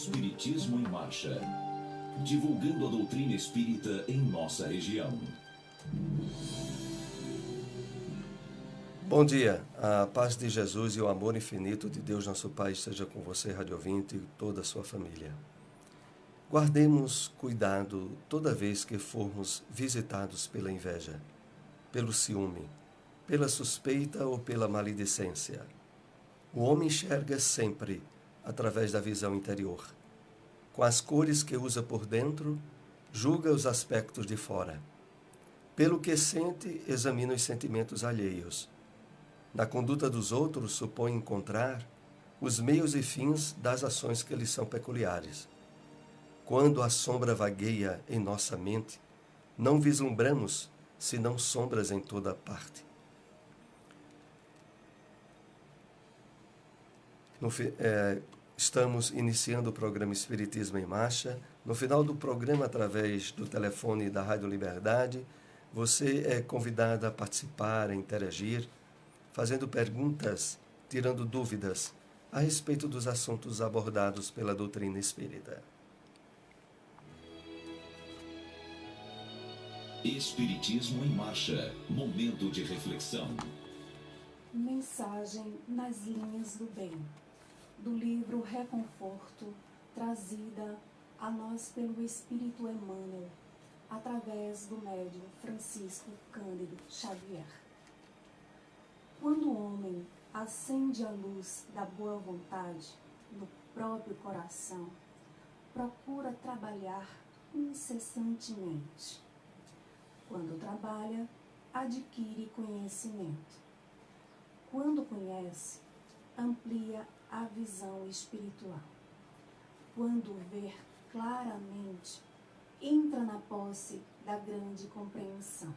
Espiritismo em Marcha, divulgando a doutrina espírita em nossa região. Bom dia, a paz de Jesus e o amor infinito de Deus nosso Pai esteja com você, rádio ouvinte, e toda a sua família. Guardemos cuidado toda vez que formos visitados pela inveja, pelo ciúme, pela suspeita ou pela maledicência. O homem enxerga sempre através da visão interior. Com as cores que usa por dentro, julga os aspectos de fora. Pelo que sente, examina os sentimentos alheios. Na conduta dos outros, supõe encontrar os meios e fins das ações que lhes são peculiares. Quando a sombra vagueia em nossa mente, não vislumbramos senão sombras em toda parte. Estamos iniciando o programa Espiritismo em Marcha. No final do programa, através do telefone da Rádio Liberdade, você é convidado a participar, a interagir, fazendo perguntas, tirando dúvidas a respeito dos assuntos abordados pela doutrina espírita. Espiritismo em Marcha, momento de reflexão. Mensagem nas linhas do bem, do livro Reconforto, trazida a nós pelo Espírito Emmanuel, através do médium Francisco Cândido Xavier. Quando o homem acende a luz da boa vontade no próprio coração, procura trabalhar incessantemente. Quando trabalha, adquire conhecimento. Quando conhece, amplia a visão espiritual. Quando vê claramente, entra na posse da grande compreensão.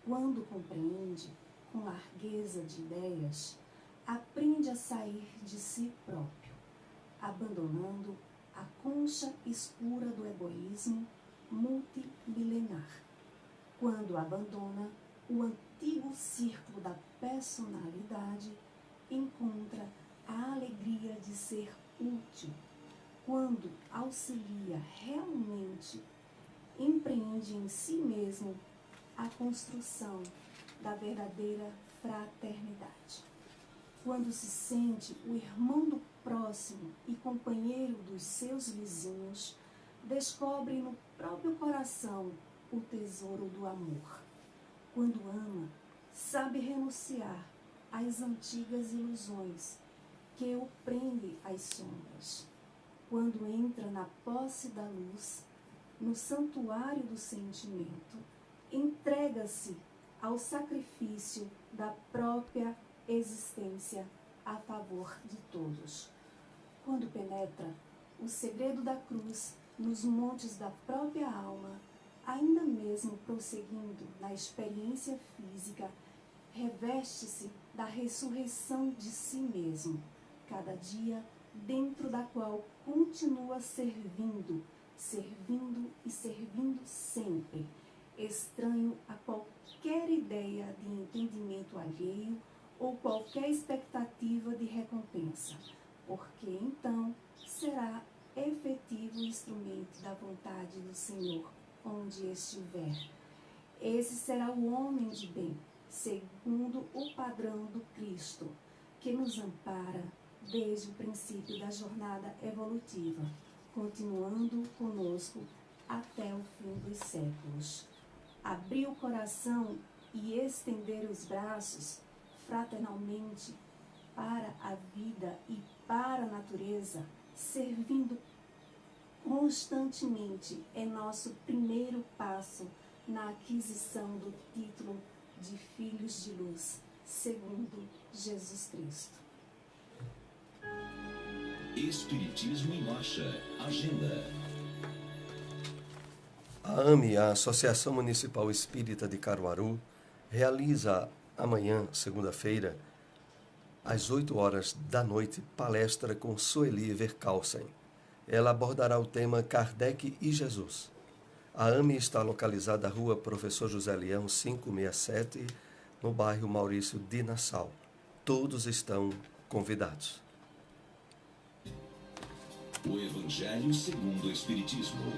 Quando compreende, com largueza de ideias, aprende a sair de si próprio, abandonando a concha escura do egoísmo multimilenar. Quando abandona o antigo círculo da personalidade, encontra a alegria de ser útil. Quando auxilia realmente, empreende em si mesmo a construção da verdadeira fraternidade. Quando se sente o irmão do próximo e companheiro dos seus vizinhos, descobre no próprio coração o tesouro do amor. Quando ama, sabe renunciar às antigas ilusões que o prendem às sombras. Quando entra na posse da luz, no santuário do sentimento, entrega-se ao sacrifício da própria existência a favor de todos. Quando penetra o segredo da cruz nos montes da própria alma, ainda mesmo prosseguindo na experiência física, reveste-se da ressurreição de si mesmo, cada dia dentro da qual continua servindo e servindo sempre, estranho a qualquer ideia de entendimento alheio ou qualquer expectativa de recompensa, porque então será efetivo instrumento da vontade do Senhor onde estiver. Esse será o homem de bem, segundo o padrão do Cristo, que nos ampara desde o princípio da jornada evolutiva, continuando conosco até o fim dos séculos. Abrir o coração e estender os braços fraternalmente para a vida e para a natureza, servindo constantemente, é nosso primeiro passo na aquisição do título de Filhos de Luz, segundo Jesus Cristo. Espiritismo em Marcha, agenda. A AME, a Associação Municipal Espírita de Caruaru, realiza amanhã, segunda-feira, às 8 horas da noite, palestra com Sueli Verkalsen. Ela abordará o tema Kardec e Jesus. A AME está localizada na rua Professor José Leão, 567, no bairro Maurício de Nassau. Todos estão convidados. O Evangelho segundo o Espiritismo.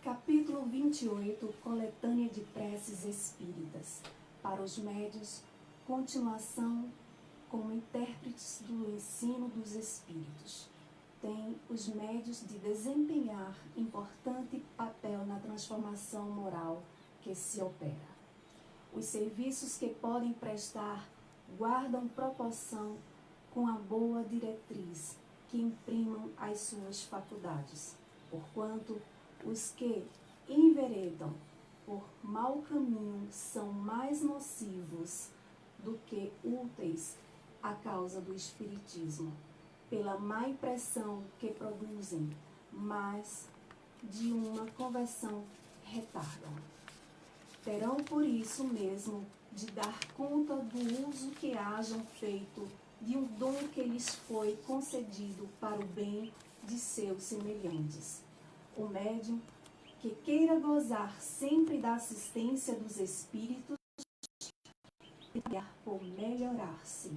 Capítulo 28, Coletânea de Preces Espíritas. Para os médios, continuação como intérpretes do ensino dos Espíritos. Tem os médios de desempenhar importante papel na transformação moral que se opera. Os serviços que podem prestar guardam proporção com a boa diretriz que imprimam as suas faculdades, porquanto os que enveredam por mau caminho são mais nocivos do que úteis à causa do espiritismo, pela má impressão que produzem, mas de uma conversão retardam. Terão por isso mesmo de dar conta do uso que hajam feito de um dom que lhes foi concedido para o bem de seus semelhantes. O médium que queira gozar sempre da assistência dos espíritos por melhorar-se.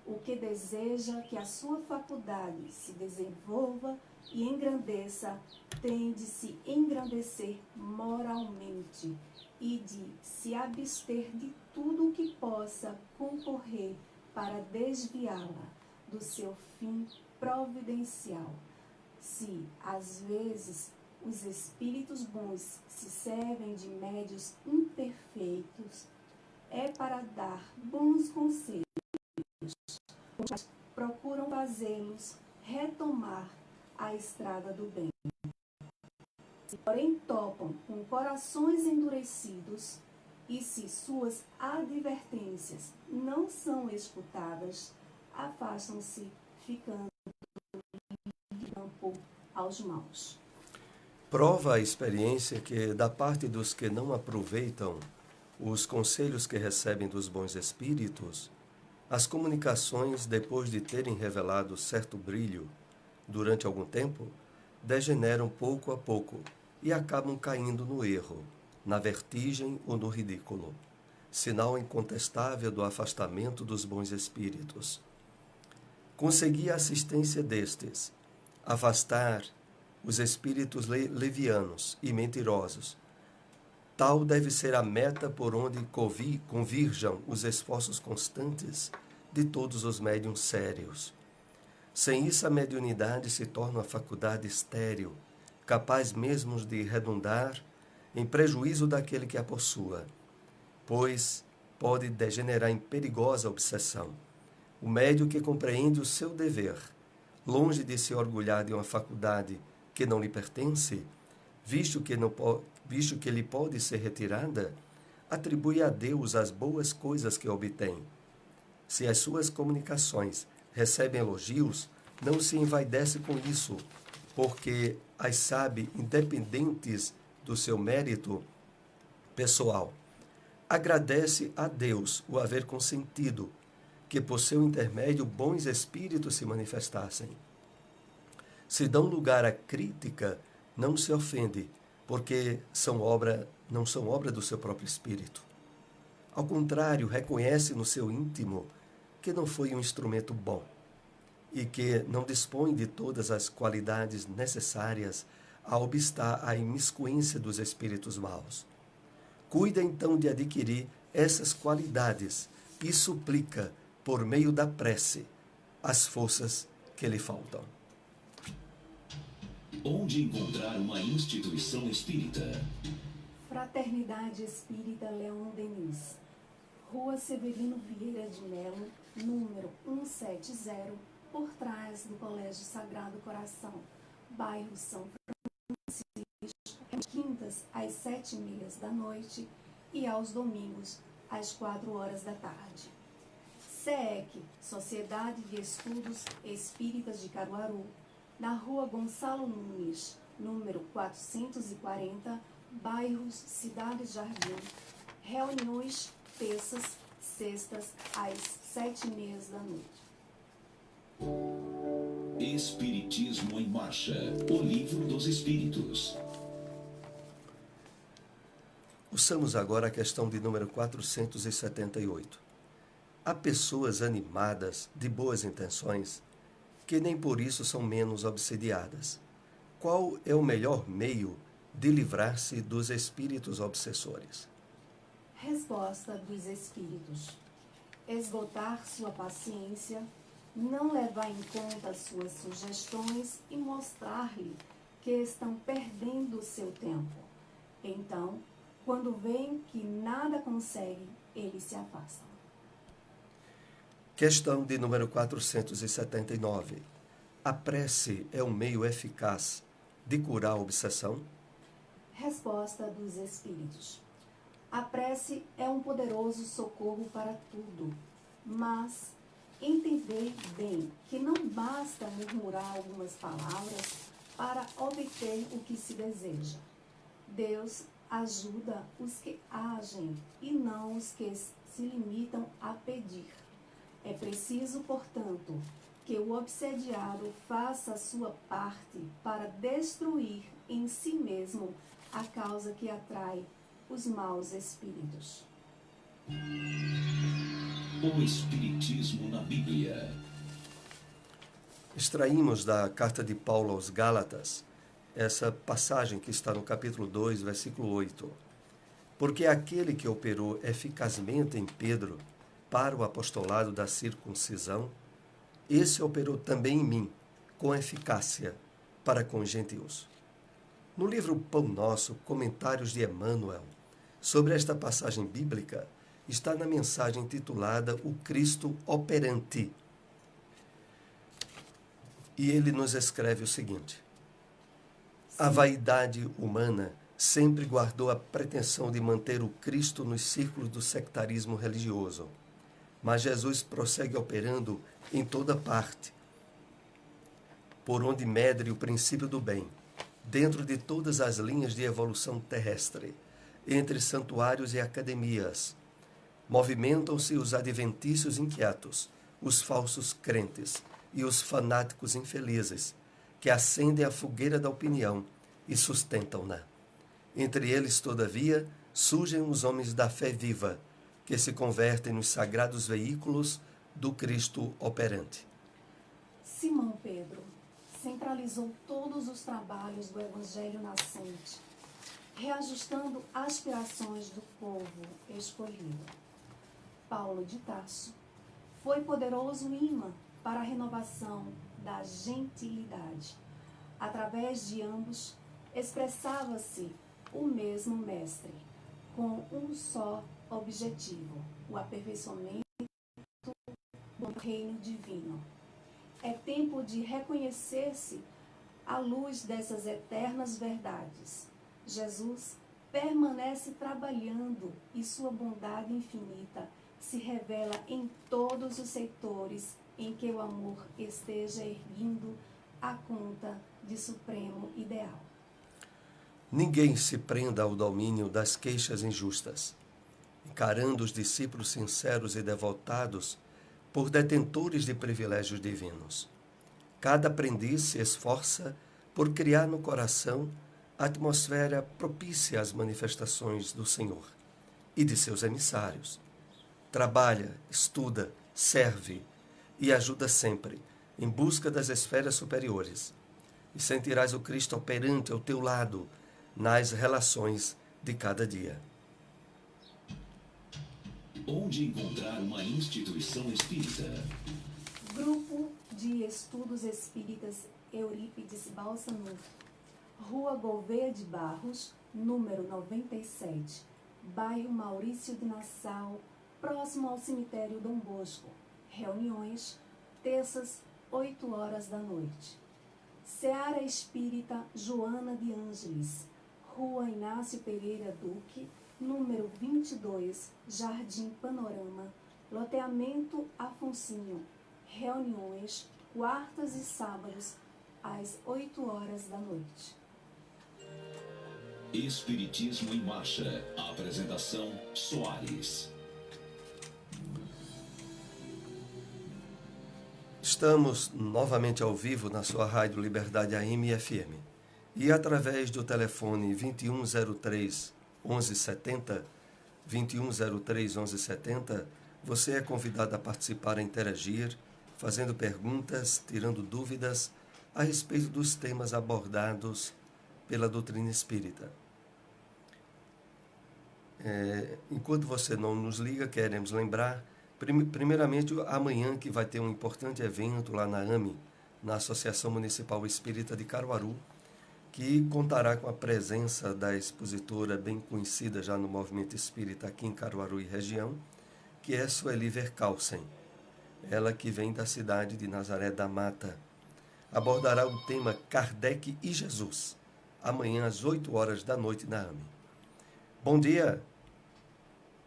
O que deseja que a sua faculdade se desenvolva e engrandeça, tem de se engrandecer moralmente e de se abster de tudo o que possa concorrer para desviá-la do seu fim providencial. Se, às vezes, os espíritos bons se servem de médios imperfeitos, é para dar bons conselhos, mas procuram fazê-los retomar a estrada do bem. Se, porém, topam com corações endurecidos, e se suas advertências não são escutadas, afastam-se, ficando de campo aos maus. Prova a experiência que, da parte dos que não aproveitam os conselhos que recebem dos bons espíritos, as comunicações, depois de terem revelado certo brilho durante algum tempo, degeneram pouco a pouco e acabam caindo no erro, na vertigem ou no ridículo, sinal incontestável do afastamento dos bons espíritos. Conseguir a assistência destes, afastar os espíritos levianos e mentirosos. Tal deve ser a meta por onde convirjam os esforços constantes de todos os médiuns sérios. Sem isso, a mediunidade se torna uma faculdade estéril, capaz mesmo de redundar em prejuízo daquele que a possua, pois pode degenerar em perigosa obsessão. O médium que compreende o seu dever, longe de se orgulhar de uma faculdade que não lhe pertence, visto que lhe pode ser retirada, atribui a Deus as boas coisas que obtém. Se as suas comunicações recebem elogios, não se envaidece com isso, porque as sabe independentes do seu mérito pessoal. Agradece a Deus o haver consentido que por seu intermédio bons espíritos se manifestassem. Se dão lugar à crítica, não se ofende, porque não são obra do seu próprio espírito. Ao contrário, reconhece no seu íntimo que não foi um instrumento bom e que não dispõe de todas as qualidades necessárias a obstar a imiscuência dos espíritos maus. Cuida então de adquirir essas qualidades e suplica, por meio da prece, as forças que lhe faltam. Onde encontrar uma instituição espírita? Fraternidade Espírita Leon Denis, Rua Severino Vieira de Melo, número 170, por trás do Colégio Sagrado Coração, bairro São Francisco, quintas às 7h30 da noite e aos domingos às 4h da tarde. SEEC, Sociedade de Estudos Espíritas de Caruaru, na Rua Gonçalo Nunes, número 440, bairros Cidade Jardim. Reuniões terças, sextas, às 7h30 da noite. Espiritismo em Marcha, o livro dos Espíritos. Ouçamos agora a questão de número 478. Há pessoas animadas, de boas intenções, que nem por isso são menos obsidiadas. Qual é o melhor meio de livrar-se dos espíritos obsessores? Resposta dos espíritos: esgotar sua paciência, não levar em conta suas sugestões e mostrar-lhe que estão perdendo seu tempo. Então, quando veem que nada conseguem, eles se afastam. Questão de número 479. A prece é um meio eficaz de curar a obsessão? Resposta dos espíritos: a prece é um poderoso socorro para tudo, mas entender bem que não basta murmurar algumas palavras para obter o que se deseja. Deus ajuda os que agem e não os que se limitam a pedir. É preciso, portanto, que o obsediado faça a sua parte para destruir em si mesmo a causa que atrai os maus espíritos. O Espiritismo na Bíblia. Extraímos da carta de Paulo aos Gálatas essa passagem que está no capítulo 2, versículo 8. Porque aquele que operou eficazmente em Pedro para o apostolado da circuncisão, esse operou também em mim, com eficácia, para com os gentios. No livro Pão Nosso, Comentários de Emmanuel, sobre esta passagem bíblica, está na mensagem intitulada O Cristo Operante. E ele nos escreve o seguinte: a vaidade humana sempre guardou a pretensão de manter o Cristo nos círculos do sectarismo religioso. Mas Jesus prossegue operando em toda parte, por onde medre o princípio do bem, dentro de todas as linhas de evolução terrestre, entre santuários e academias. Movimentam-se os adventícios inquietos, os falsos crentes e os fanáticos infelizes, que acendem a fogueira da opinião e sustentam-na. Entre eles, todavia, surgem os homens da fé viva, que se convertem nos sagrados veículos do Cristo operante. Simão Pedro centralizou todos os trabalhos do Evangelho nascente, reajustando aspirações do povo escolhido. Paulo de Tarso foi poderoso imã para a renovação da gentilidade. Através de ambos, expressava-se o mesmo Mestre, com um só objetivo: o aperfeiçoamento do reino divino. É tempo de reconhecer-se à luz dessas eternas verdades. Jesus permanece trabalhando e sua bondade infinita se revela em todos os setores em que o amor esteja erguindo a conta de supremo ideal. Ninguém se prenda ao domínio das queixas injustas, encarando os discípulos sinceros e devotados por detentores de privilégios divinos. Cada aprendiz se esforça por criar no coração a atmosfera propícia às manifestações do Senhor e de seus emissários. Trabalha, estuda, serve e ajuda sempre em busca das esferas superiores, e sentirás o Cristo operante ao teu lado nas relações de cada dia. Onde encontrar uma instituição espírita? Grupo de Estudos Espíritas Eurípides Balsanufo, Rua Gouveia de Barros, número 97, bairro Maurício de Nassau, próximo ao cemitério Dom Bosco. Reuniões, terças, 8 horas da noite. Seara Espírita Joana de Ângeles, Rua Inácio Pereira Duque, número 22, Jardim Panorama, loteamento Afonsinho. Reuniões, quartas e sábados, às 8 horas da noite. Espiritismo em Marcha. Apresentação: Soares. Estamos novamente ao vivo na sua rádio Liberdade AM e FM. E através do telefone 2103 1170, 2103 1170, você é convidado a participar, a interagir, fazendo perguntas, tirando dúvidas a respeito dos temas abordados pela doutrina espírita. Enquanto você não nos liga, queremos lembrar, primeiramente, amanhã que vai ter um importante evento lá na AME, na Associação Municipal Espírita de Caruaru, que contará com a presença da expositora bem conhecida já no movimento espírita aqui em Caruaru e região, que é Sueli Verkausen, ela que vem da cidade de Nazaré da Mata. Abordará o tema Kardec e Jesus, amanhã às 8 horas da noite na AME. Bom dia.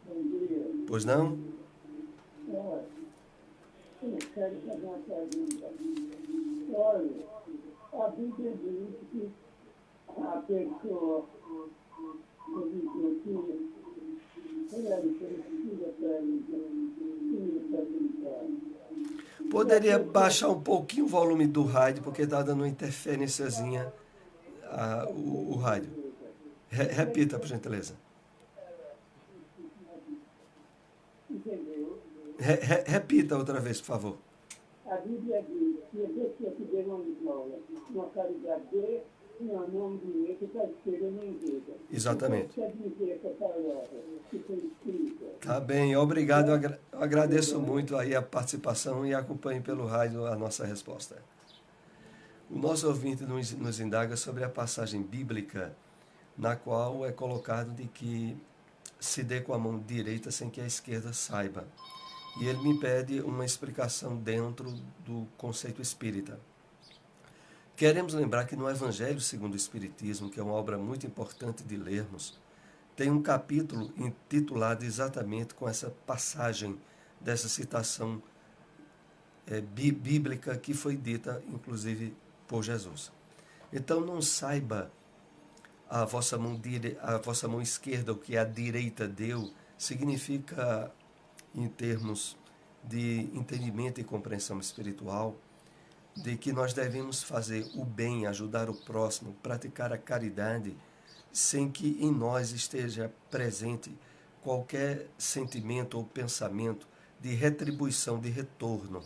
Bom dia. Pois não? Eu quero fazer uma pergunta. Olha, a Bíblia diz que a pessoa poderia baixar um pouquinho o volume do rádio, porque está dando uma interferênciazinha o rádio. Repita, por gentileza. Entendeu? Repita outra vez, por favor. A Bíblia diz que a pessoa que deu uma esmola, uma caridade dele, não, não direito, que está esquerda nem direita. Exatamente. Quer dizer essa palavra que foi escrita. Tá bem, obrigado. Eu agradeço muito aí a participação e acompanhe pelo rádio a nossa resposta. O nosso ouvinte nos indaga sobre a passagem bíblica na qual é colocado de que se dê com a mão direita sem que a esquerda saiba. E ele me pede uma explicação dentro do conceito espírita. Queremos lembrar que no Evangelho segundo o Espiritismo, que é uma obra muito importante de lermos, tem um capítulo intitulado exatamente com essa passagem dessa citação bíblica que foi dita, inclusive, por Jesus. Então, não saiba a vossa mão esquerda o que a direita deu, significa, em termos de entendimento e compreensão espiritual, de que nós devemos fazer o bem, ajudar o próximo, praticar a caridade, sem que em nós esteja presente qualquer sentimento ou pensamento de retribuição, de retorno,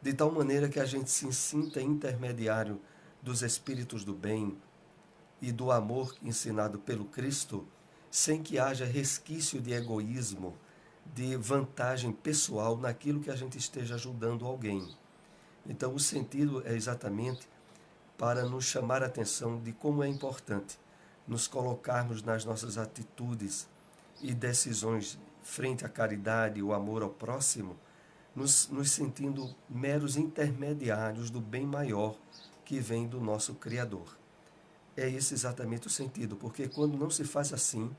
de tal maneira que a gente se sinta intermediário dos espíritos do bem e do amor ensinado pelo Cristo, sem que haja resquício de egoísmo, de vantagem pessoal naquilo que a gente esteja ajudando alguém. Então, o sentido é exatamente para nos chamar a atenção de como é importante nos colocarmos nas nossas atitudes e decisões frente à caridade e o amor ao próximo, nos sentindo meros intermediários do bem maior que vem do nosso Criador. É esse exatamente o sentido, porque quando não se faz assim,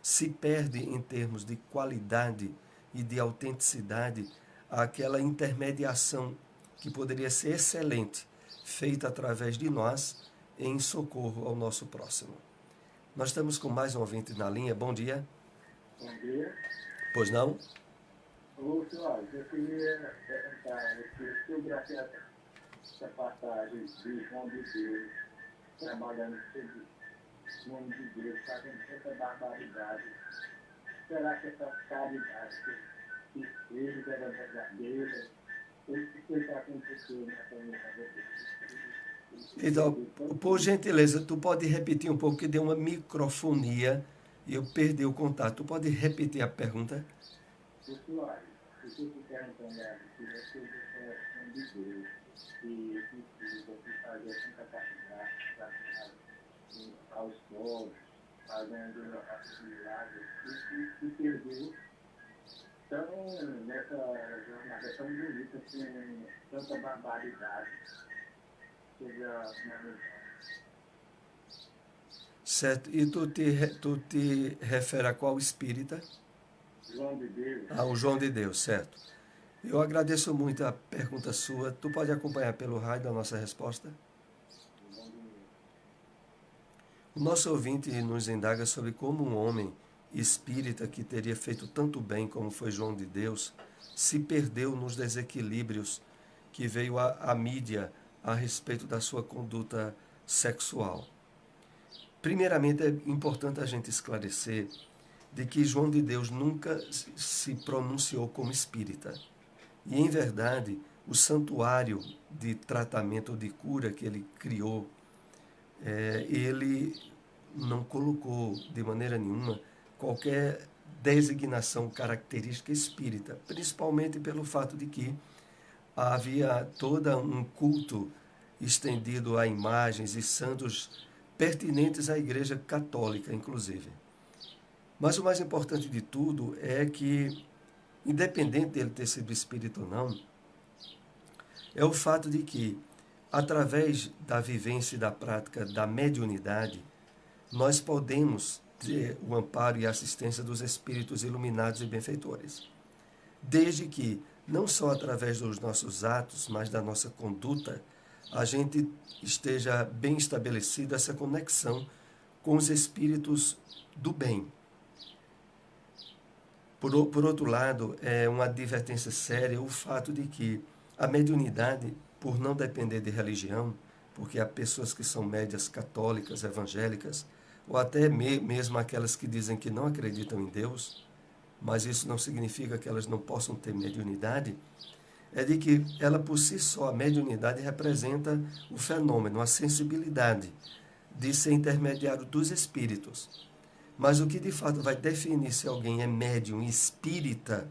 se perde em termos de qualidade e de autenticidade aquela intermediação que poderia ser excelente, feita através de nós em socorro ao nosso próximo. Nós estamos com mais um ouvinte na linha. Bom dia. Bom dia. Pois não? Ô, senhor, eu queria perguntar sobre essa passagem de João de Deus, trabalhando sobre o nome de Deus, fazendo tanta barbaridade. Será que essa caridade que ele era verdadeira? O que está acontecendo nessa minha. Então, por gentileza, tu pode repetir um pouco, que deu uma microfonia e eu perdi o contato. Tu pode repetir a pergunta? Pessoal, eu estou perguntando se você é um de Deus, que você fazia tanta caridade aos povos, fazendo milagres, e perdeu nessa jornada tão bonita, com tanta barbaridade sobre a humanidade. Certo. E tu te refere a qual espírita? João de Deus. O João de Deus, certo. Eu agradeço muito a pergunta sua. Tu pode acompanhar pelo rádio a nossa resposta? O nosso ouvinte nos indaga sobre como um homem espírita que teria feito tanto bem como foi João de Deus se perdeu nos desequilíbrios que veio à mídia a respeito da sua conduta sexual. Primeiramente, é importante a gente esclarecer de que João de Deus nunca se pronunciou como espírita. E, em verdade, o santuário de tratamento ou de cura que ele criou, ele não colocou de maneira nenhuma qualquer designação característica espírita, principalmente pelo fato de que havia todo um culto estendido a imagens e santos pertinentes à Igreja Católica, inclusive. Mas o mais importante de tudo é que, independente dele ter sido espírita ou não, é o fato de que, através da vivência e da prática da mediunidade, nós podemos ter o amparo e a assistência dos espíritos iluminados e benfeitores. Desde que, não só através dos nossos atos, mas da nossa conduta, a gente esteja bem estabelecida essa conexão com os espíritos do bem. Por outro lado, é uma advertência séria o fato de que a mediunidade, por não depender de religião, porque há pessoas que são médias católicas, evangélicas, ou até mesmo aquelas que dizem que não acreditam em Deus, mas isso não significa que elas não possam ter mediunidade, é de que ela por si só, a mediunidade representa o fenômeno, a sensibilidade de ser intermediário dos espíritos. Mas o que de fato vai definir se alguém é médium espírita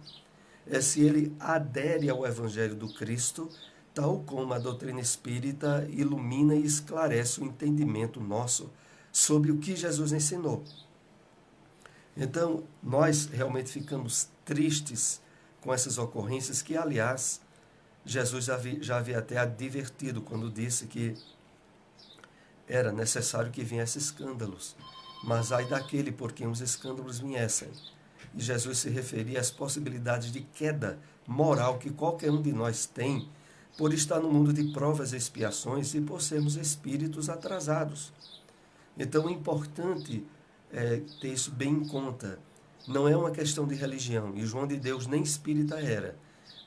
é se ele adere ao Evangelho do Cristo, tal como a doutrina espírita ilumina e esclarece o entendimento nosso sobre o que Jesus ensinou. Então, nós realmente ficamos tristes com essas ocorrências que, aliás, Jesus já havia até advertido quando disse que era necessário que viessem escândalos, mas ai daquele por quem os escândalos viessem. E Jesus se referia às possibilidades de queda moral que qualquer um de nós tem por estar no mundo de provas e expiações e por sermos espíritos atrasados. Então é importante ter isso bem em conta. Não é uma questão de religião, e João de Deus nem espírita era,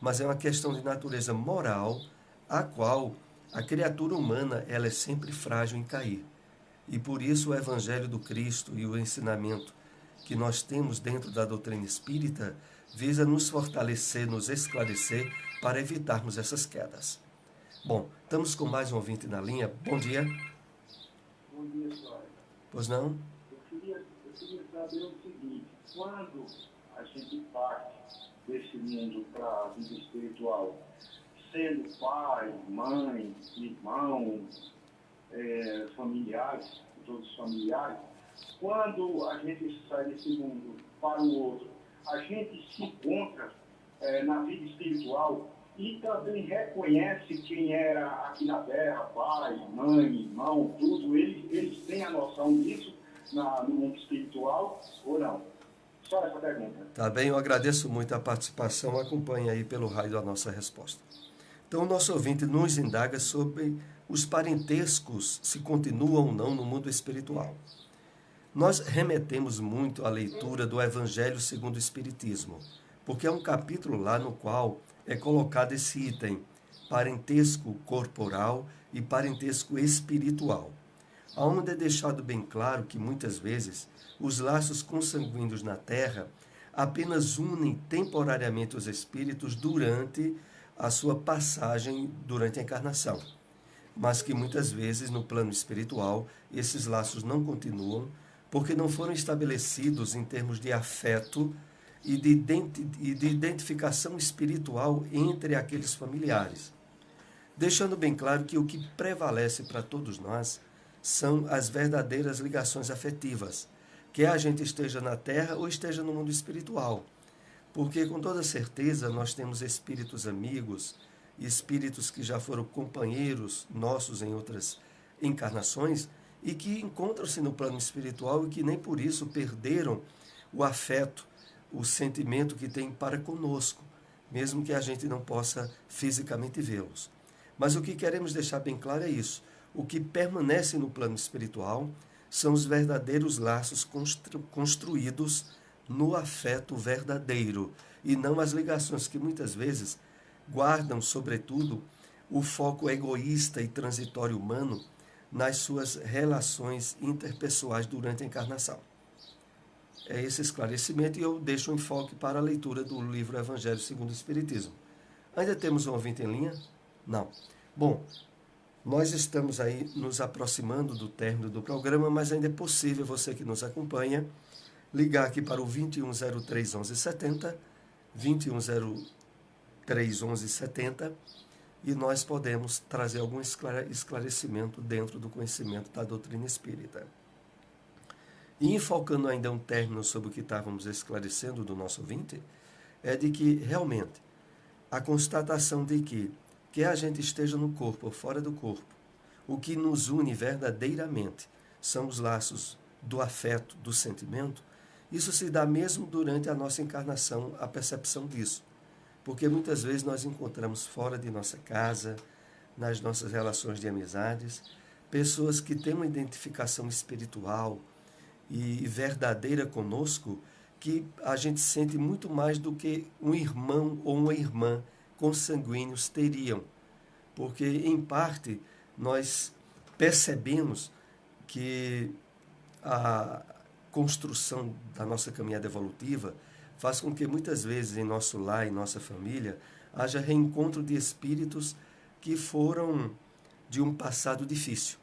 mas é uma questão de natureza moral, a qual a criatura humana ela é sempre frágil em cair. E por isso o Evangelho do Cristo e o ensinamento que nós temos dentro da doutrina espírita visa nos fortalecer, nos esclarecer para evitarmos essas quedas. Bom, estamos com mais um ouvinte na linha. Bom dia. Bom dia, Flávio. Pois não? Eu queria saber o seguinte: quando a gente parte desse mundo para a vida espiritual, sendo pai, mãe, irmão, familiares, todos os familiares, quando a gente sai desse mundo para o outro, a gente se encontra na vida espiritual e também reconhece quem era aqui na Terra, pai, mãe, irmão, tudo. Eles têm a noção disso no mundo espiritual ou não? Só essa pergunta. Tá bem, eu agradeço muito a participação. Acompanhe aí pelo raio da nossa resposta. Então, o nosso ouvinte nos indaga sobre os parentescos, se continuam ou não no mundo espiritual. Nós remetemos muito à leitura do Evangelho segundo o Espiritismo, porque é um capítulo lá no qual é colocado esse item, parentesco corporal e parentesco espiritual, onde é deixado bem claro que muitas vezes os laços consanguíneos na Terra apenas unem temporariamente os espíritos durante a sua passagem durante a encarnação, mas que muitas vezes no plano espiritual esses laços não continuam porque não foram estabelecidos em termos de afeto e de identificação espiritual entre aqueles familiares. Deixando bem claro que o que prevalece para todos nós são as verdadeiras ligações afetivas, quer a gente esteja na Terra ou esteja no mundo espiritual. Porque, com toda certeza, nós temos espíritos amigos, espíritos que já foram companheiros nossos em outras encarnações e que encontram-se no plano espiritual e que nem por isso perderam o afeto, o sentimento que têm para conosco, mesmo que a gente não possa fisicamente vê-los. Mas o que queremos deixar bem claro é isso. O que permanece no plano espiritual são os verdadeiros laços construídos no afeto verdadeiro e não as ligações que muitas vezes guardam, sobretudo, o foco egoísta e transitório humano nas suas relações interpessoais durante a encarnação. É esse esclarecimento e eu deixo o enfoque para a leitura do livro Evangelho segundo o Espiritismo. Ainda temos um ouvinte em linha? Não. Bom, nós estamos aí nos aproximando do término do programa, mas ainda é possível você que nos acompanha ligar aqui para o 2103 1170, 2103 1170, e nós podemos trazer algum esclarecimento dentro do conhecimento da doutrina espírita. E enfocando ainda um término sobre o que estávamos esclarecendo do nosso ouvinte, é de que realmente a constatação de que quer a gente esteja no corpo ou fora do corpo, o que nos une verdadeiramente são os laços do afeto, do sentimento. Isso se dá mesmo durante a nossa encarnação, a percepção disso. Porque muitas vezes nós encontramos fora de nossa casa, nas nossas relações de amizades, pessoas que têm uma identificação espiritual e verdadeira conosco, que a gente sente muito mais do que um irmão ou uma irmã consanguíneos teriam. Porque, em parte, nós percebemos que a construção da nossa caminhada evolutiva faz com que muitas vezes em nosso lar, em nossa família, haja reencontro de espíritos que foram de um passado difícil,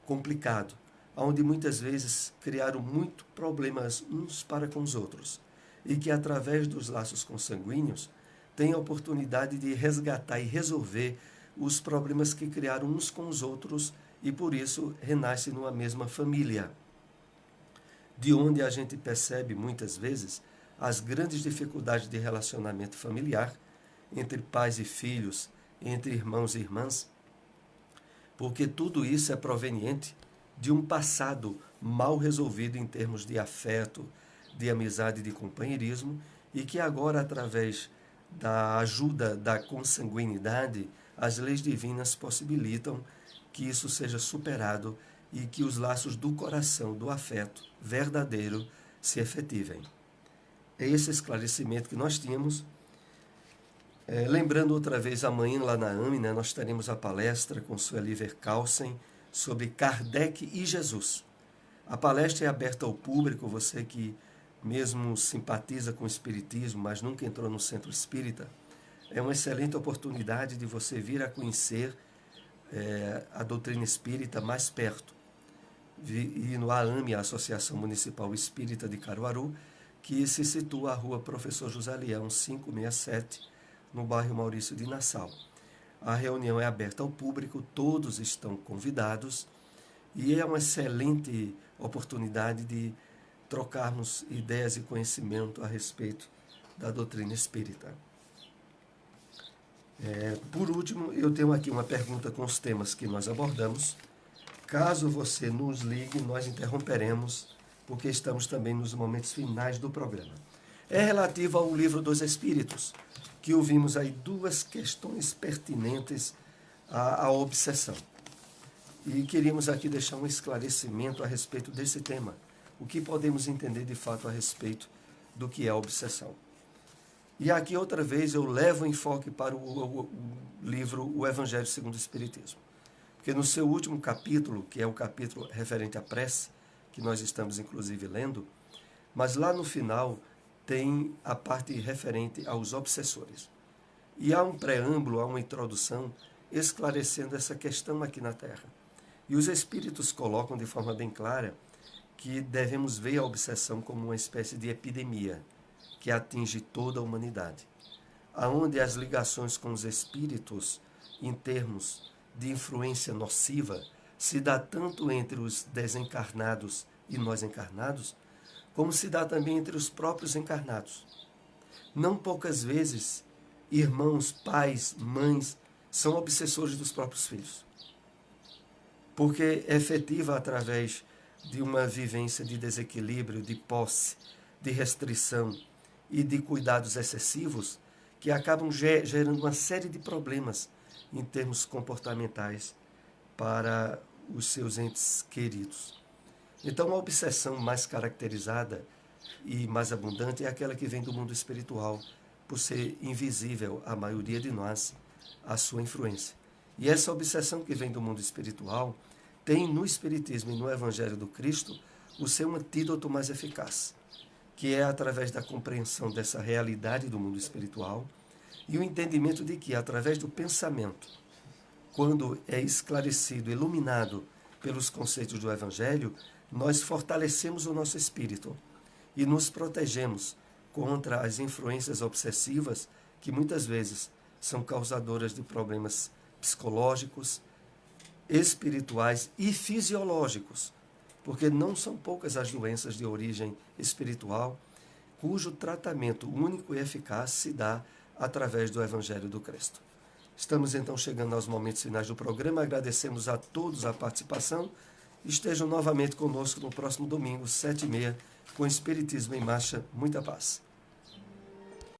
complicado, onde muitas vezes criaram muitos problemas uns para com os outros, e que através dos laços consanguíneos têm a oportunidade de resgatar e resolver os problemas que criaram uns com os outros, e por isso renasce numa mesma família. De onde a gente percebe muitas vezes as grandes dificuldades de relacionamento familiar entre pais e filhos, entre irmãos e irmãs, porque tudo isso é proveniente de um passado mal resolvido em termos de afeto, de amizade e de companheirismo, e que agora, através da ajuda da consanguinidade, as leis divinas possibilitam que isso seja superado e que os laços do coração, do afeto verdadeiro, se efetivem. É esse esclarecimento que nós tínhamos. Lembrando outra vez, amanhã lá na AME, nós teremos a palestra com Sueli Verkausen sobre Kardec e Jesus. A palestra é aberta ao público, você que mesmo simpatiza com o espiritismo, mas nunca entrou no centro espírita, é uma excelente oportunidade de você vir a conhecer a doutrina espírita mais perto. E no AAME, a Associação Municipal Espírita de Caruaru, que se situa à rua Professor José Leão, 567, no bairro Maurício de Nassau. A reunião é aberta ao público, todos estão convidados, e é uma excelente oportunidade de trocarmos ideias e conhecimento a respeito da doutrina espírita. Por último, eu tenho aqui uma pergunta com os temas que nós abordamos. Caso você nos ligue, nós interromperemos, porque estamos também nos momentos finais do programa. É relativo ao Livro dos Espíritos, que ouvimos aí duas questões pertinentes à obsessão. E queríamos aqui deixar um esclarecimento a respeito desse tema. O que podemos entender de fato a respeito do que é a obsessão. E aqui outra vez eu levo o enfoque para o livro O Evangelho segundo o Espiritismo. Porque no seu último capítulo, que é o capítulo referente à prece, que nós estamos inclusive lendo, mas lá no final tem a parte referente aos obsessores. E há um preâmbulo, há uma introdução esclarecendo essa questão aqui na Terra. E os espíritos colocam de forma bem clara que devemos ver a obsessão como uma espécie de epidemia que atinge toda a humanidade, aonde as ligações com os espíritos, em termos de influência nociva, se dá tanto entre os desencarnados e nós encarnados, como se dá também entre os próprios encarnados. Não poucas vezes, irmãos, pais, mães, são obsessores dos próprios filhos. Porque é efetiva através de uma vivência de desequilíbrio, de posse, de restrição e de cuidados excessivos que acabam gerando uma série de problemas em termos comportamentais para os seus entes queridos. Então, a obsessão mais caracterizada e mais abundante é aquela que vem do mundo espiritual, por ser invisível à maioria de nós a sua influência. E essa obsessão que vem do mundo espiritual tem no Espiritismo e no Evangelho do Cristo o seu antídoto mais eficaz, que é através da compreensão dessa realidade do mundo espiritual e o entendimento de que, através do pensamento, quando é esclarecido, iluminado pelos conceitos do Evangelho, nós fortalecemos o nosso espírito e nos protegemos contra as influências obsessivas que muitas vezes são causadoras de problemas psicológicos, espirituais e fisiológicos, porque não são poucas as doenças de origem espiritual cujo tratamento único e eficaz se dá através do Evangelho do Cristo. Estamos então chegando aos momentos finais do programa. Agradecemos a todos a participação. Estejam novamente conosco no próximo domingo, 7h30, com Espiritismo em Marcha. Muita paz.